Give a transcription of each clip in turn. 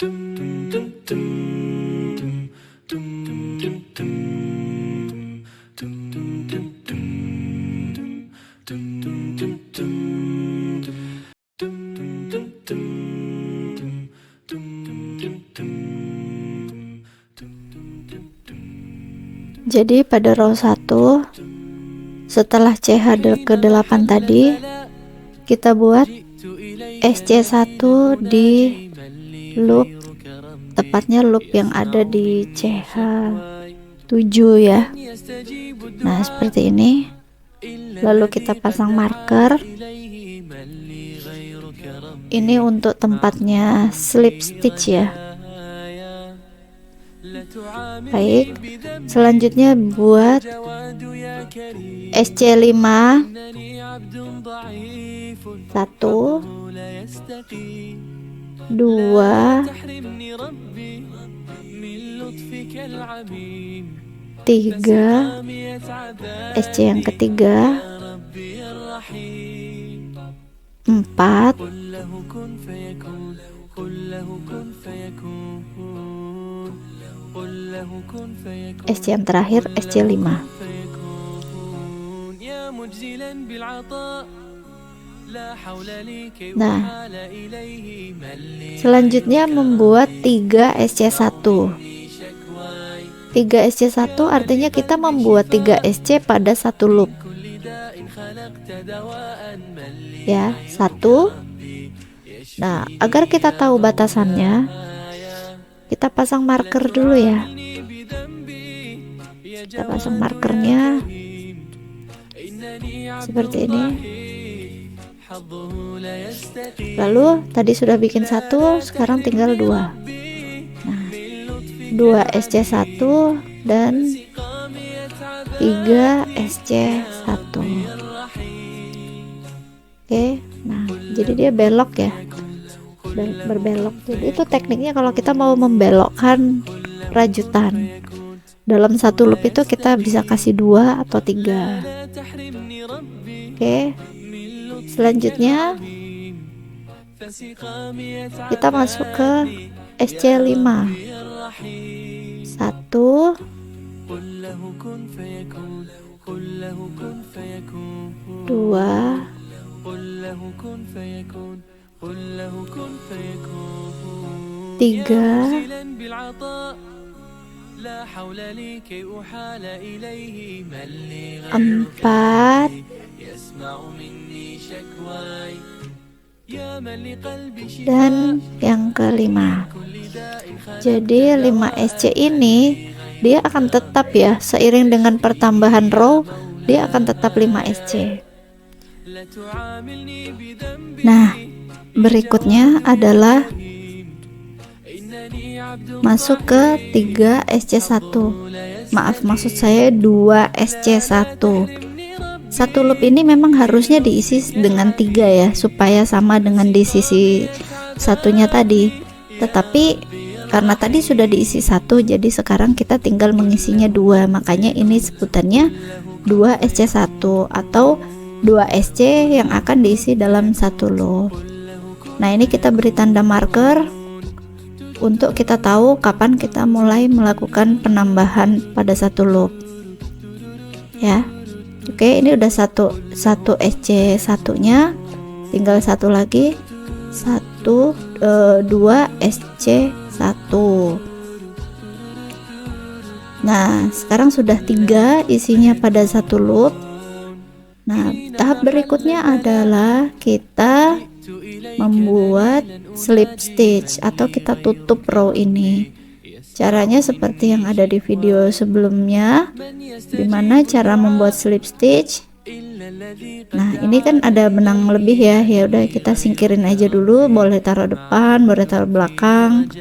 Jadi pada row 1 setelah CH ke-8 tadi kita buat SC1 di loop, tepatnya loop yang ada di CH7 ya. Nah seperti ini, lalu kita pasang marker. Ini untuk tempatnya slip stitch ya. Baik, selanjutnya buat SC5 1 2 3 SC yang ketiga 4 SC yang terakhir SC5. Nah selanjutnya membuat 3 SC1. 3 SC1 artinya kita membuat 3 SC pada satu loop ya, 1. Nah agar kita tahu batasannya, kita pasang marker dulu ya. Kita pasang markernya seperti ini. Lalu tadi sudah bikin 1, sekarang tinggal 2. Nah 2 SC1 dan 3 SC1. Oke, nah jadi dia belok ya, berbelok. Jadi itu tekniknya kalau kita mau membelokkan rajutan dalam satu loop itu kita bisa kasih 2 atau 3. Oke, selanjutnya kita masuk ke SC5 1 2 3 4 dan yang kelima. Jadi 5 SC ini dia akan tetap ya, seiring dengan pertambahan row dia akan tetap 5 SC. Nah berikutnya adalah masuk ke 3 SC1. Maaf, maksud saya 2 SC1. Satu loop ini memang harusnya diisi dengan 3 ya, supaya sama dengan di sisi satunya tadi. Tetapi karena tadi sudah diisi 1, jadi sekarang kita tinggal mengisinya 2. Makanya ini sebutannya 2 SC1 atau 2 SC yang akan diisi dalam satu loop. Nah ini kita beri tanda marker untuk kita tahu kapan kita mulai melakukan penambahan pada satu loop ya. Oke, ini udah satu SC satunya, tinggal satu lagi, 2 SC1. Nah sekarang sudah 3 isinya pada satu loop. Nah tahap berikutnya adalah kita membuat slip stitch atau kita tutup row ini. Caranya seperti yang ada di video sebelumnya, dimana cara membuat slip stitch. Nah ini kan ada benang lebih ya, ya udah kita singkirin aja dulu, boleh taruh depan, boleh taruh belakang.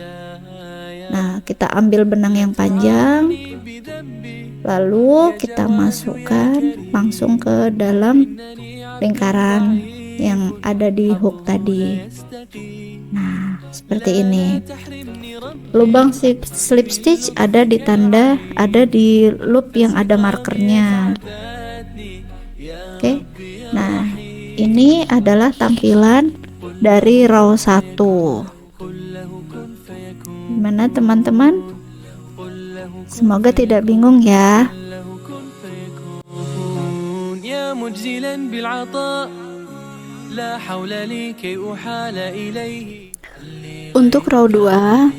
Nah kita ambil benang yang panjang, lalu kita masukkan langsung ke dalam lingkaran yang ada di hook tadi. Nah seperti ini. Lubang slip stitch ada di loop yang ada markernya. Oke. Nah ini adalah tampilan dari row 1. Gimana teman-teman? Semoga tidak bingung ya. Untuk row 2,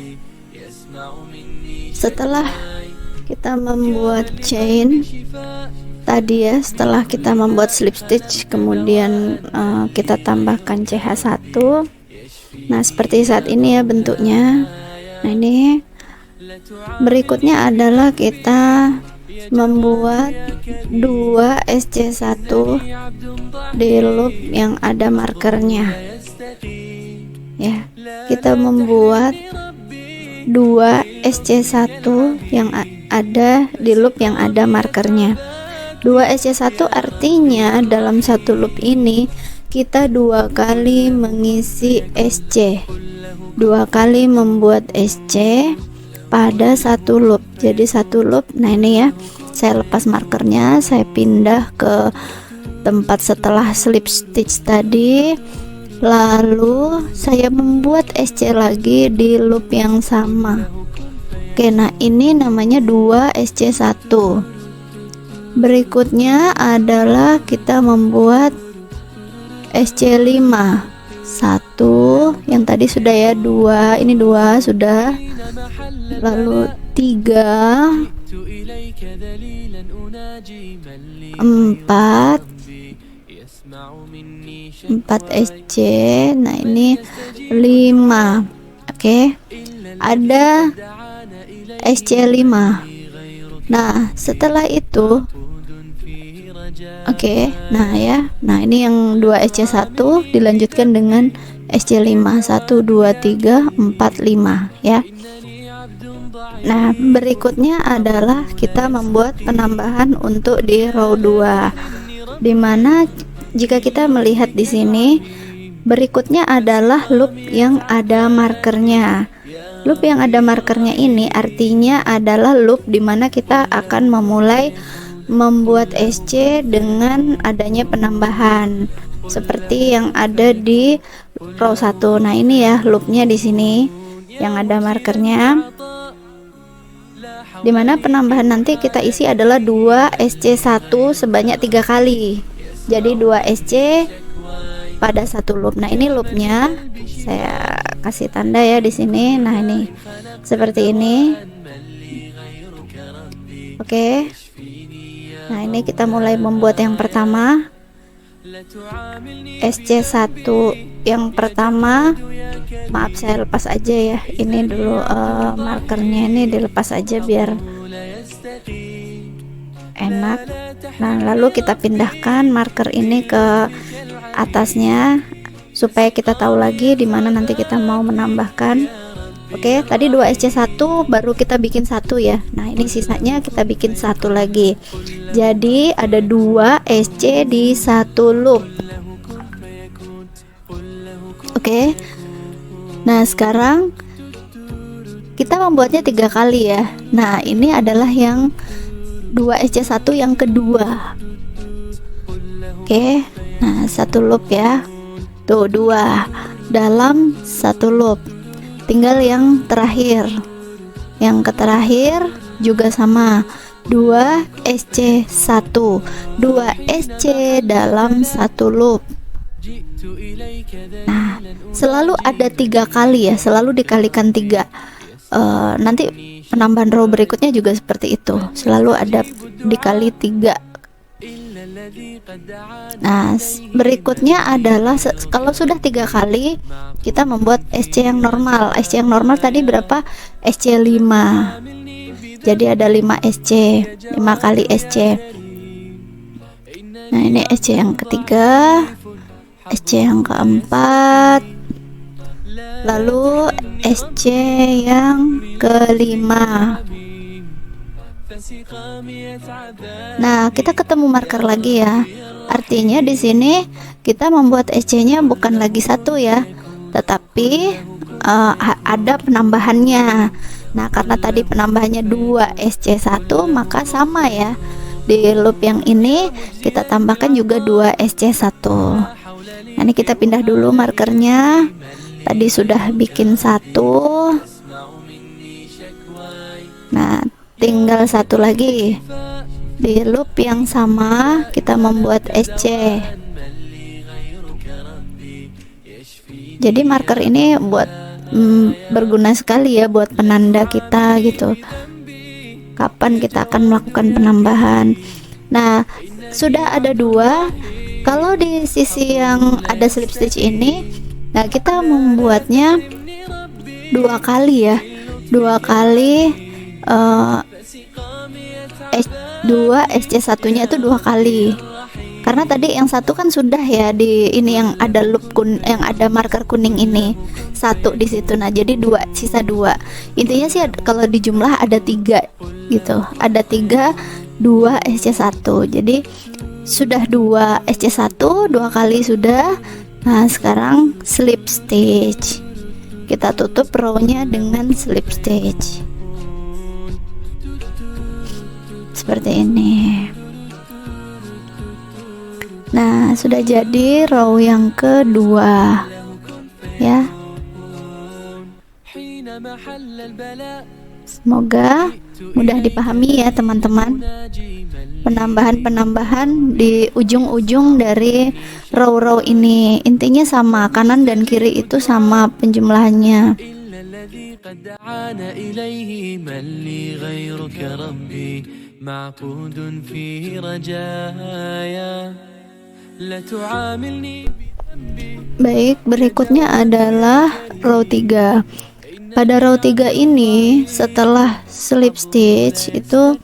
setelah kita membuat chain tadi ya, setelah kita membuat slip stitch kemudian kita tambahkan CH1. Nah, seperti saat ini ya bentuknya. Nah, ini berikutnya adalah kita membuat 2 SC1 di loop yang ada markernya ya. Kita membuat 2 SC1 yang ada di loop yang ada markernya. 2 SC1 artinya dalam satu loop ini kita 2 kali mengisi SC, 2 kali membuat SC pada satu loop. Jadi satu loop. Nah, ini ya, saya lepas markernya, saya pindah ke tempat setelah slip stitch tadi, lalu saya membuat SC lagi di loop yang sama. Oke, nah ini namanya 2 SC1. Berikutnya adalah kita membuat SC5. 1 yang tadi sudah ya, 2, ini 2 sudah, lalu 3, 4 SC. Nah, ini 5. Oke, ada SC5. Nah, setelah itu nah ya, nah ini yang 2 SC1 dilanjutkan dengan SC5, 1 2 3 4 5 ya. Nah, berikutnya adalah kita membuat penambahan untuk di row 2, dimana jika kita melihat di sini berikutnya adalah loop yang ada markernya. Loop yang ada markernya ini artinya adalah loop dimana kita akan memulai membuat SC dengan adanya penambahan seperti yang ada di row 1. Nah, ini ya loopnya di sini yang ada markernya, dimana penambahan nanti kita isi adalah 2 SC1 sebanyak 3 kali. Jadi 2 SC pada satu loop. Nah, ini loopnya saya kasih tanda ya di sini. Nah, ini seperti ini. Oke. Nah, ini kita mulai membuat yang pertama, SC1 yang pertama. Maaf, saya lepas aja ya, ini dulu markernya ini dilepas aja biar enak. Nah, lalu kita pindahkan marker ini ke atasnya supaya kita tahu lagi di mana nanti kita mau menambahkan. Oke, tadi 2 SC1 baru kita bikin 1 ya. Nah, ini sisanya kita bikin 1 lagi. Jadi ada 2 SC di satu loop. Oke. Nah, sekarang kita membuatnya 3 kali ya. Nah, ini adalah yang 2 SC1 yang kedua. Oke. Nah, satu loop ya. Tuh, 2 dalam satu loop. Tinggal yang terakhir. Yang terakhir juga sama, 2 SC1, 2 SC dalam satu loop. Nah, selalu ada 3 kali ya, selalu dikalikan 3. Nanti penambahan row berikutnya juga seperti itu, selalu ada dikali 3. Nah, berikutnya adalah kalau sudah 3 kali kita membuat SC yang normal. SC yang normal tadi berapa? SC5. Jadi ada 5 SC, 5 kali SC. Nah, ini SC yang ketiga, SC yang keempat, lalu SC yang kelima. Nah, kita ketemu marker lagi ya. Artinya di sini kita membuat SC-nya bukan lagi 1 ya, tetapi ada penambahannya. Nah, karena tadi penambahannya 2 SC1, maka sama ya. Di loop yang ini kita tambahkan juga 2 SC1. Nah, ini kita pindah dulu markernya. Tadi sudah bikin 1. tinggal satu lagi. Di loop yang sama kita membuat SC. Jadi marker ini buat berguna sekali ya buat penanda kita gitu, kapan kita akan melakukan penambahan. Nah, sudah ada dua. Kalau di sisi yang ada slip stitch ini, nah kita membuatnya dua kali ya, dua kali 2 SC satunya itu dua kali, karena tadi yang satu kan sudah ya, di ini yang ada loop yang ada marker kuning ini satu di situ. Nah jadi dua, sisa dua. Intinya sih kalau di jumlah ada 3 gitu, ada 3 2 SC1. Jadi sudah 2 SC1 dua kali sudah. Nah sekarang slip stitch, kita tutup row-nya dengan slip stitch seperti ini. Nah sudah jadi row yang kedua ya. Semoga mudah dipahami ya teman-teman, penambahan-penambahan di ujung-ujung dari row-row ini. Intinya sama, kanan dan kiri itu sama penjumlahannya. Baik, berikutnya adalah row 3. Pada row 3 ini setelah slip stitch itu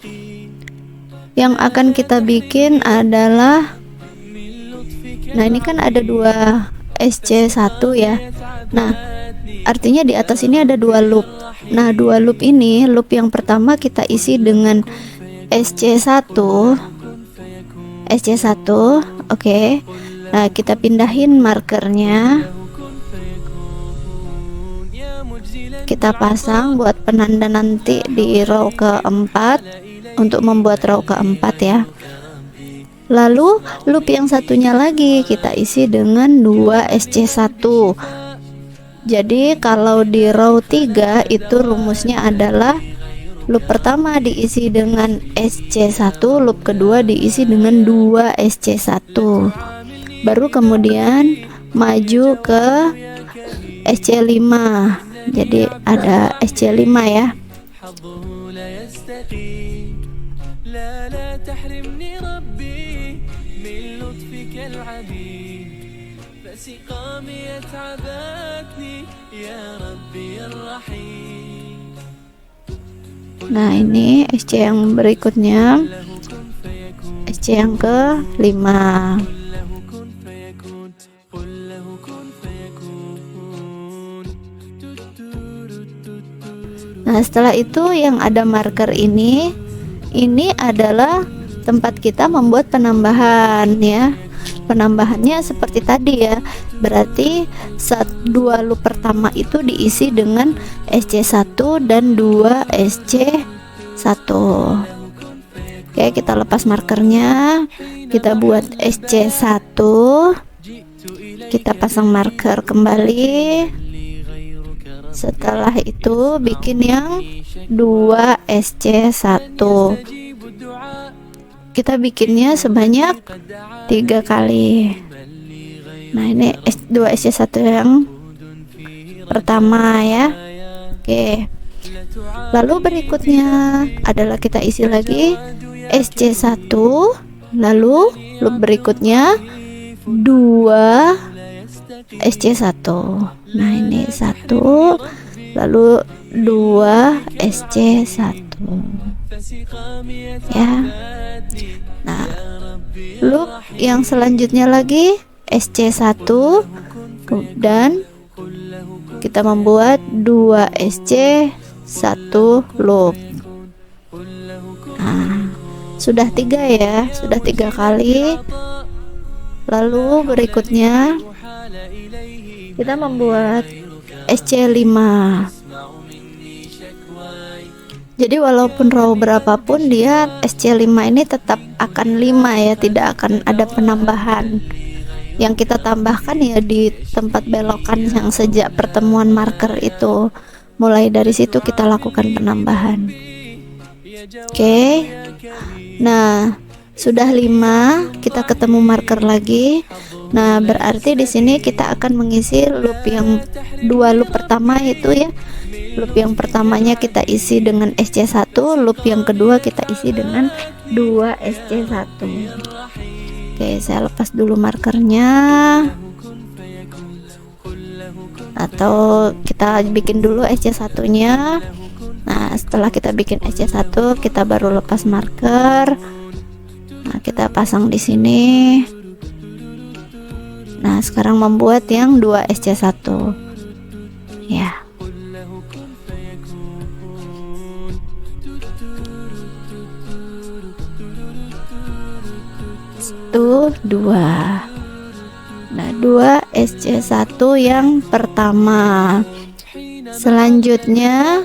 yang akan kita bikin adalah, nah ini kan ada 2 SC1 ya. Nah artinya di atas ini ada 2 loop. Nah 2 loop ini, loop yang pertama kita isi dengan SC1 SC1. Oke. Nah kita pindahin markernya, kita pasang buat penanda nanti di row keempat, untuk membuat row keempat ya. Lalu loop yang satunya lagi kita isi dengan 2 SC1. Jadi kalau di row 3 itu rumusnya adalah loop pertama diisi dengan SC1, loop kedua diisi dengan 2 SC1, baru kemudian maju ke SC5. Jadi ada SC5 ya. Nah ini SC yang berikutnya, SC yang ke-5. Nah setelah itu yang ada marker ini adalah tempat kita membuat penambahan ya. Penambahannya seperti tadi ya, berarti 2 loop pertama itu diisi dengan SC1 dan 2 SC1. Oke, kita lepas markernya, kita buat SC1, kita pasang marker kembali. Setelah itu bikin yang 2 SC1. Kita bikinnya sebanyak 3 kali. Nah ini 2 SC1 yang pertama ya. Oke, lalu berikutnya adalah kita isi lagi SC1, lalu loop berikutnya 2 SC1. Nah ini 1, lalu 2 SC1 ya. Nah loop yang selanjutnya lagi SC1 dan kita membuat 2 SC1 loop. Nah sudah 3 ya, sudah 3 kali. Lalu berikutnya kita membuat SC5. Jadi walaupun row berapapun dia SC5 ini tetap akan 5 ya, tidak akan ada penambahan. Yang kita tambahkan ya di tempat belokan yang sejak pertemuan marker itu, mulai dari situ kita lakukan penambahan. Oke. Nah, sudah 5, kita ketemu marker lagi. Nah, berarti di sini kita akan mengisi loop yang 2 loop pertama itu ya. Loop yang pertamanya kita isi dengan SC1, loop yang kedua kita isi dengan 2 SC1. Oke, saya lepas dulu markernya. Atau kita bikin dulu SC1-nya. Nah, setelah kita bikin SC1, kita baru lepas marker. Nah, kita pasang di sini. Nah, sekarang membuat yang 2 SC1 ya. Itu 2. Nah, 2 SC1 yang pertama. Selanjutnya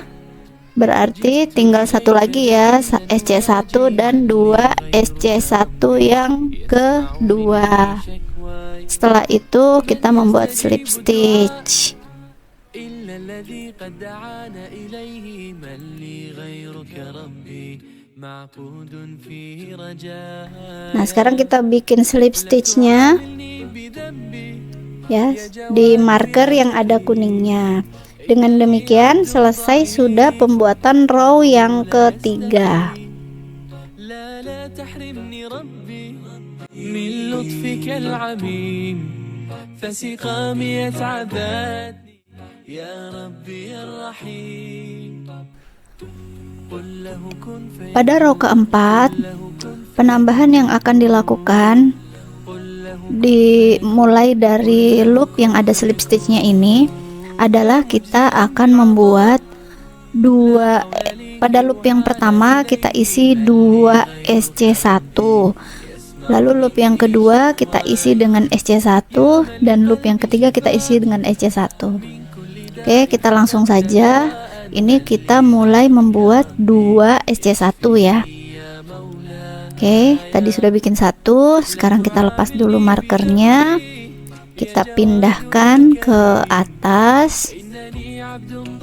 berarti tinggal satu lagi ya, SC1 dan 2 SC1 yang kedua. Setelah itu kita membuat slip stitch. Nah, sekarang kita bikin slip stitchnya ya di marker yang ada kuningnya. Dengan demikian selesai sudah pembuatan row yang ketiga. Pada row keempat, penambahan yang akan dilakukan dimulai dari loop yang ada slip stitchnya ini adalah kita akan membuat pada loop yang pertama kita isi 2 SC1, lalu loop yang kedua kita isi dengan SC1, dan loop yang ketiga kita isi dengan SC1. Oke, kita langsung saja. Ini kita mulai membuat 2 SC1 ya. Oke, tadi sudah bikin 1, sekarang kita lepas dulu markernya, kita pindahkan ke atas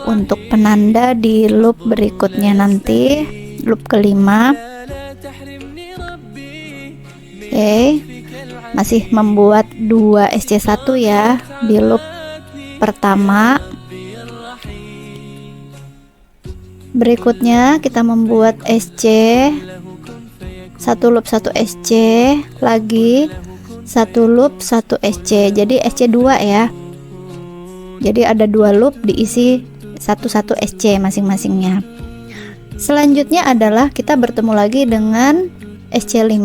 untuk penanda di loop berikutnya nanti, loop kelima. Oke, masih membuat 2 SC1 ya di loop pertama. Berikutnya kita membuat SC, 1 loop 1 SC lagi, 1 loop 1 SC, jadi SC2 ya. Jadi ada 2 loop diisi 1 SC masing-masingnya. Selanjutnya adalah kita bertemu lagi dengan SC5.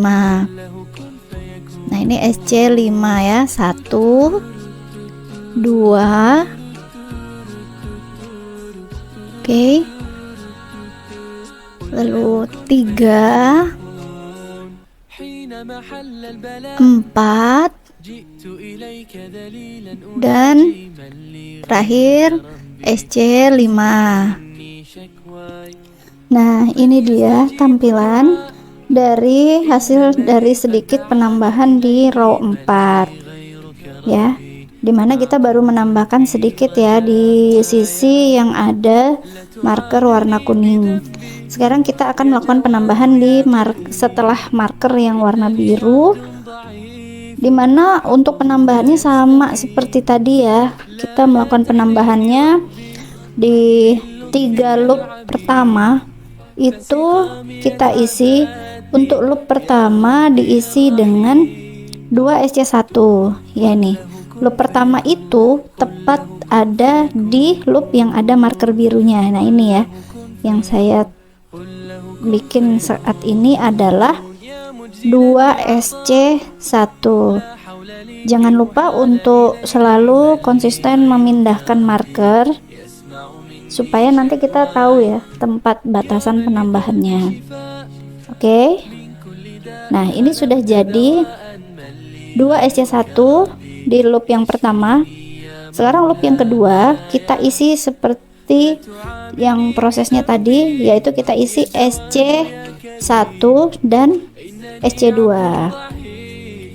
Nah, ini SC5 ya, 1 2. Oke, lalu 3 4 dan terakhir SC5. Nah, ini dia tampilan dari hasil dari sedikit penambahan di row 4 ya, dimana kita baru menambahkan sedikit ya di sisi yang ada marker warna kuning. Sekarang kita akan melakukan penambahan setelah marker yang warna biru, dimana untuk penambahannya sama seperti tadi ya. Kita melakukan penambahannya di 3 loop pertama itu kita isi. Untuk loop pertama diisi dengan 2 SC1 ya. Nih, loop pertama itu tepat ada di loop yang ada marker birunya. Nah, ini ya yang saya bikin saat ini adalah 2 SC1. Jangan lupa untuk selalu konsisten memindahkan marker supaya nanti kita tahu ya tempat batasan penambahannya. Oke. Nah, ini sudah jadi 2 SC1 di loop yang pertama. Sekarang loop yang kedua kita isi seperti yang prosesnya tadi, yaitu kita isi SC1 dan SC2.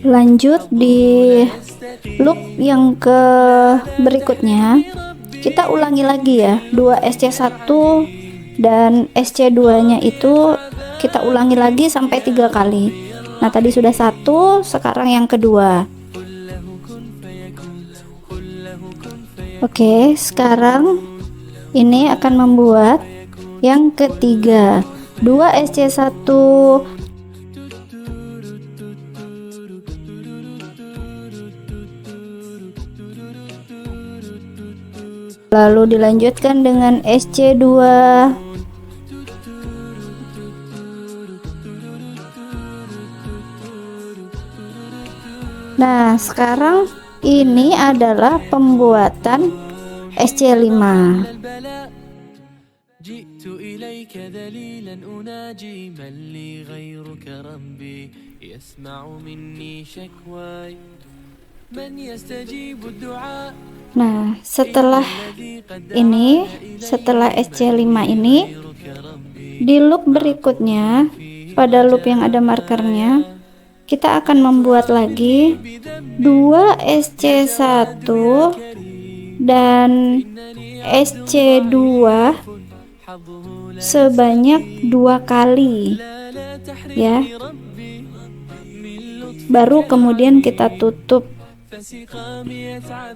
Lanjut di loop yang berikutnya kita ulangi lagi ya, 2 SC1 dan SC2 nya itu kita ulangi lagi sampai 3 kali. Nah tadi sudah 1, sekarang yang kedua. Oke, sekarang ini akan membuat yang ketiga, 2 SC1, lalu dilanjutkan dengan SC2. Nah, sekarang ini adalah pembuatan SC5. Nah, setelah ini, setelah SC5 ini, di loop berikutnya, pada loop yang ada markernya, kita akan membuat lagi 2 SC1 dan SC2 sebanyak 2 kali ya. Baru kemudian kita tutup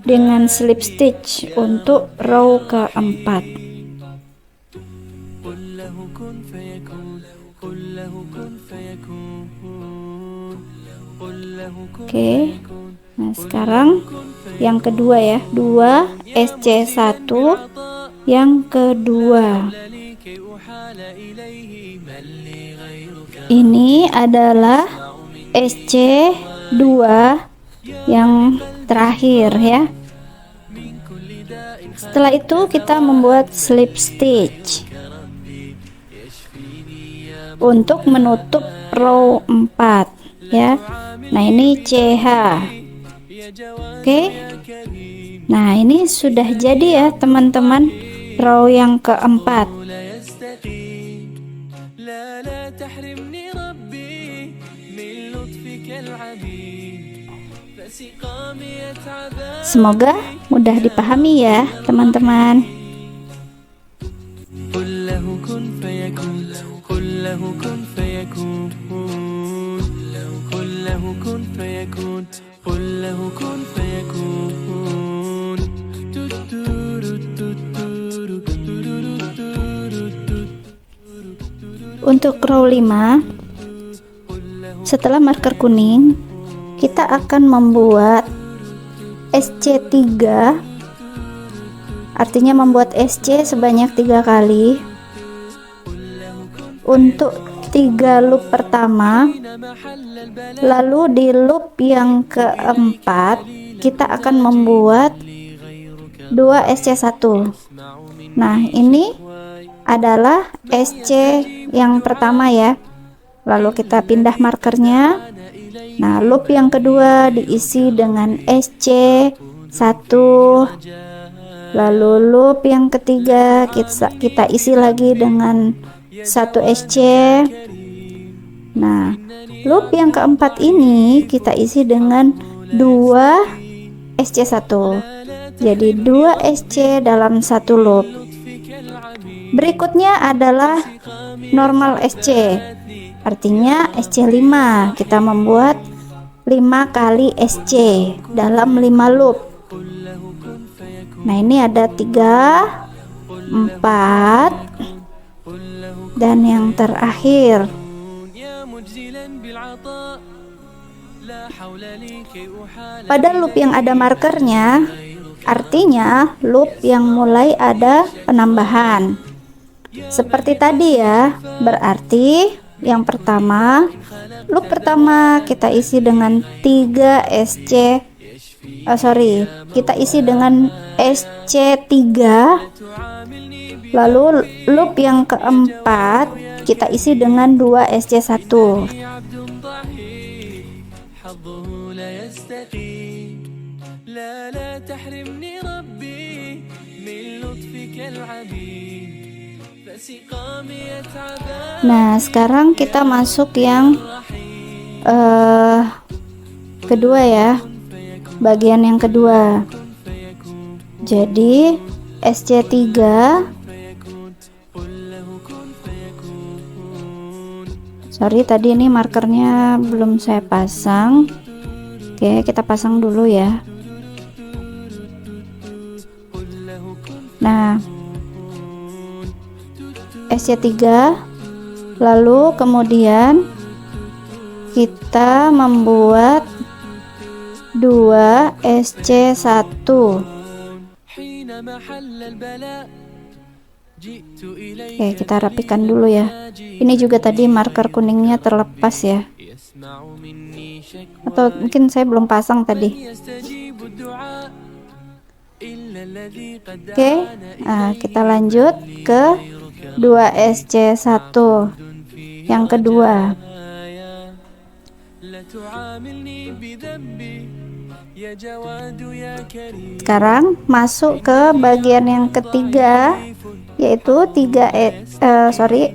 dengan slip stitch untuk row keempat. Oke, nah sekarang yang kedua ya, 2 SC1 yang kedua. Ini adalah SC2 yang terakhir ya. Setelah itu kita membuat slip stitch untuk menutup row 4 ya. Nah ini CH. Oke, nah ini sudah jadi ya teman-teman, row yang keempat. Semoga mudah dipahami ya teman-teman. Untuk row 5, setelah marker kuning, kita akan membuat SC3, artinya membuat SC sebanyak 3 kali untuk 3 loop pertama. Lalu di loop yang keempat kita akan membuat 2 SC1. Nah ini adalah SC yang pertama ya. Lalu kita pindah markernya. Nah loop yang kedua diisi dengan SC1, lalu loop yang ketiga kita isi lagi dengan 1 SC. Nah loop yang keempat ini kita isi dengan 2 SC1, jadi 2 SC dalam 1 loop. Berikutnya adalah normal SC, artinya SC5. Kita membuat 5 kali SC dalam 5 loop. Nah ini ada 3, 4, dan yang terakhir. Pada loop yang ada markernya, artinya loop yang mulai ada penambahan. Seperti tadi ya, berarti yang pertama, loop pertama kita isi dengan 3 SC, kita isi dengan SC3. Lalu loop yang keempat kita isi dengan 2 SC1. Nah sekarang kita masuk yang kedua ya, bagian yang kedua. Jadi SC3 Sorry, tadi ini markernya belum saya pasang. Oke, kita pasang dulu ya. Nah, SC3, lalu kemudian kita membuat 2 SC1. Oke, kita rapikan dulu ya. Ini juga tadi marker kuningnya terlepas ya, atau mungkin saya belum pasang tadi. Oke, nah kita lanjut ke 2 SC1 yang kedua. Sekarang masuk ke bagian yang ketiga, yaitu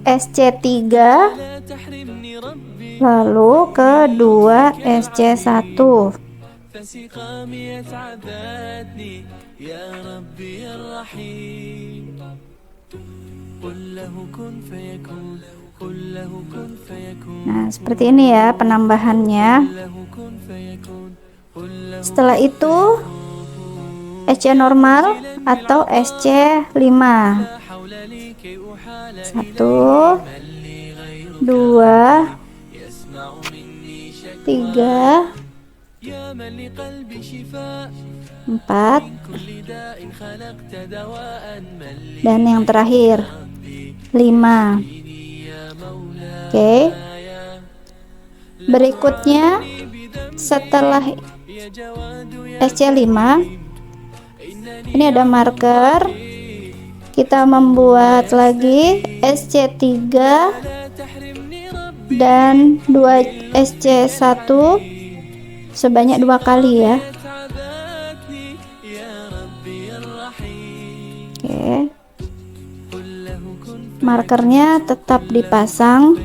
SC3, lalu ke 2 SC1. Nah, seperti ini ya penambahannya. Setelah itu SC normal atau SC5. 1, 2, 3, 4, dan yang terakhir 5. Oke. Berikutnya setelah SC5 ini ada marker, kita membuat lagi SC3 dan 2 SC1 sebanyak 2 kali ya. Oke, markernya tetap dipasang.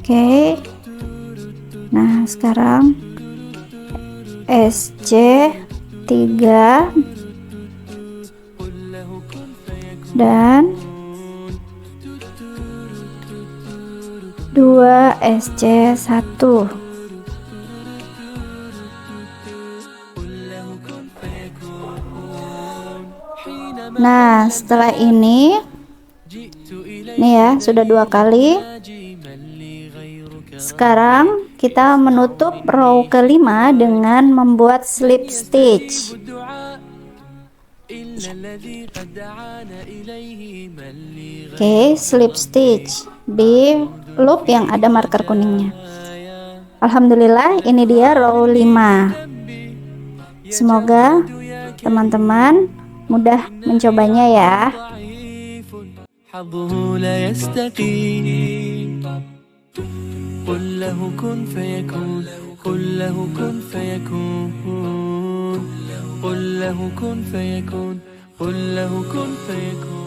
Oke, nah sekarang SC3 dan 2 SC1. Nah, setelah ini nih ya, sudah 2 kali. Sekarang kita menutup row kelima dengan membuat slip stitch. Oke, slip stitch di loop yang ada marker kuningnya. Alhamdulillah, ini dia row 5. Semoga teman-teman mudah mencobanya ya. قل له كن فيكون قل له كن فيكون قل له كن فيكون قل له كن فيكون